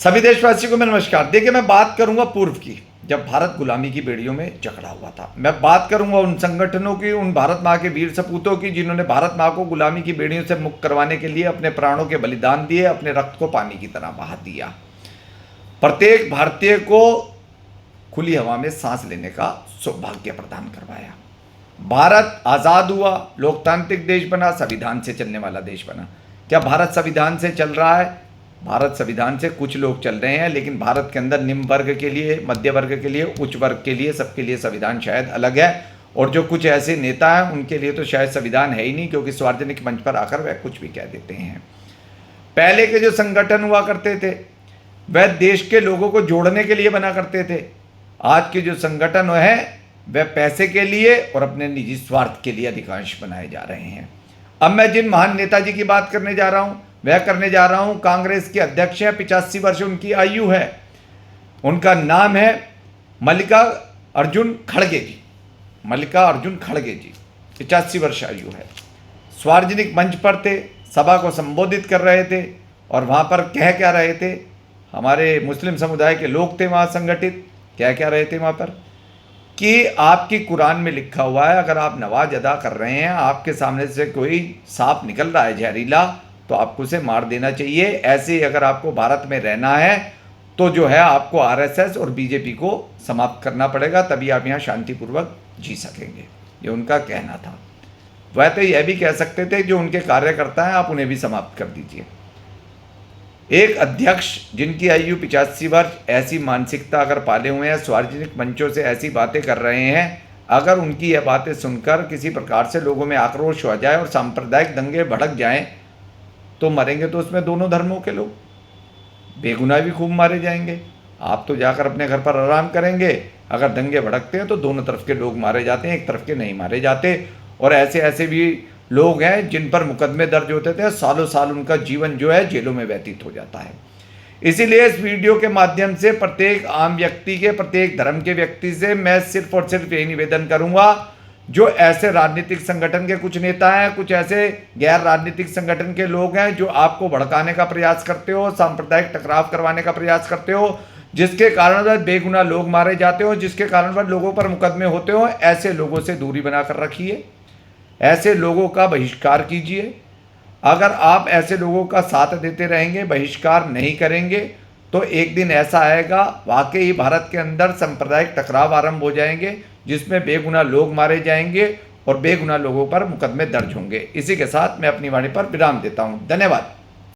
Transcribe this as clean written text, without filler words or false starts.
सभी देशवासियों को मैं नमस्कार। देखिए, मैं बात करूंगा पूर्व की, जब भारत गुलामी की बेड़ियों में जकड़ा हुआ था। मैं बात करूंगा उन संगठनों की, उन भारत माँ के वीर सपूतों की, जिन्होंने भारत माँ को गुलामी की बेड़ियों से मुक्त करवाने के लिए अपने प्राणों के बलिदान दिए, अपने रक्त को पानी की तरह बहा दिया। प्रत्येक भारतीय को खुली हवा में सांस लेने का सौभाग्य प्रदान करवाया। भारत आज़ाद हुआ, लोकतांत्रिक देश बना, संविधान से चलने वाला देश बना। क्या भारत संविधान से चल रहा है? भारत संविधान से कुछ लोग चल रहे हैं, लेकिन भारत के अंदर निम्न वर्ग के लिए, मध्य वर्ग के लिए, उच्च वर्ग के लिए, सबके लिए संविधान शायद अलग है। और जो कुछ ऐसे नेता हैं उनके लिए तो शायद संविधान है ही नहीं, क्योंकि सार्वजनिक मंच पर आकर वह कुछ भी कह देते हैं। पहले के जो संगठन हुआ करते थे वह देश के लोगों को जोड़ने के लिए बना करते थे। आज के जो संगठन है वह पैसे के लिए और अपने निजी स्वार्थ के लिए अधिकांश बनाए जा रहे हैं। अब मैं जिन महान नेताजी की बात करने जा रहा हूं वह करने जा रहा हूं कांग्रेस के अध्यक्ष हैं, 85 वर्ष उनकी आयु है। उनका नाम है मल्लिकार्जुन खड़गे जी। मल्लिकार्जुन खड़गे जी, 85 वर्ष आयु है। सार्वजनिक मंच पर थे, सभा को संबोधित कर रहे थे और वहाँ पर कह क्या रहे थे? हमारे मुस्लिम समुदाय के लोग थे वहाँ संगठित। क्या रहे थे वहाँ पर कि आपकी कुरान में लिखा हुआ है, अगर आप नमाज अदा कर रहे हैं, आपके सामने से कोई सांप निकल रहा है जहरीला, तो आपको उसे मार देना चाहिए। ऐसे ही अगर आपको भारत में रहना है तो जो है आपको आरएसएस और बीजेपी को समाप्त करना पड़ेगा, तभी आप यहाँ शांतिपूर्वक जी सकेंगे। ये उनका कहना था। वह तो यह भी कह सकते थे जो उनके कार्यकर्ता हैं आप उन्हें भी समाप्त कर दीजिए। एक अध्यक्ष जिनकी आयु 85 वर्ष ऐसी मानसिकता अगर पाले हुए हैं, सार्वजनिक मंचों से ऐसी बातें कर रहे हैं, अगर उनकी यह बातें सुनकर किसी प्रकार से लोगों में आक्रोश हो जाए और सांप्रदायिक दंगे भड़क जाएं, तो मरेंगे तो उसमें दोनों धर्मों के लोग, बेगुनाह भी खूब मारे जाएंगे। आप तो जाकर अपने घर पर आराम करेंगे। अगर दंगे भड़कते हैं तो दोनों तरफ के लोग मारे जाते हैं, एक तरफ के नहीं मारे जाते। और ऐसे ऐसे भी लोग हैं जिन पर मुकदमे दर्ज होते थे, सालों साल उनका जीवन जो है जेलों में व्यतीत हो जाता है। इसीलिए इस वीडियो के माध्यम से प्रत्येक आम व्यक्ति के, प्रत्येक धर्म के व्यक्ति से मैं सिर्फ और सिर्फ यही निवेदन करूंगा, जो ऐसे राजनीतिक संगठन के कुछ नेता हैं, कुछ ऐसे गैर राजनीतिक संगठन के लोग हैं जो आपको भड़काने का प्रयास करते हो, सांप्रदायिक टकराव करवाने का प्रयास करते हो, जिसके कारण वह बेगुनाह लोग मारे जाते हो, जिसके कारण वह लोगों पर मुकदमे होते हो, ऐसे लोगों से दूरी बनाकर रखिए। ऐसे लोगों का बहिष्कार कीजिए। अगर आप ऐसे लोगों का साथ देते रहेंगे, बहिष्कार नहीं करेंगे, तो एक दिन ऐसा आएगा वाकई ही भारत के अंदर सांप्रदायिक टकराव आरंभ हो जाएंगे, जिसमें बेगुनाह लोग मारे जाएंगे और बेगुनाह लोगों पर मुकदमे दर्ज होंगे। इसी के साथ मैं अपनी वाणी पर विराम देता हूं। धन्यवाद।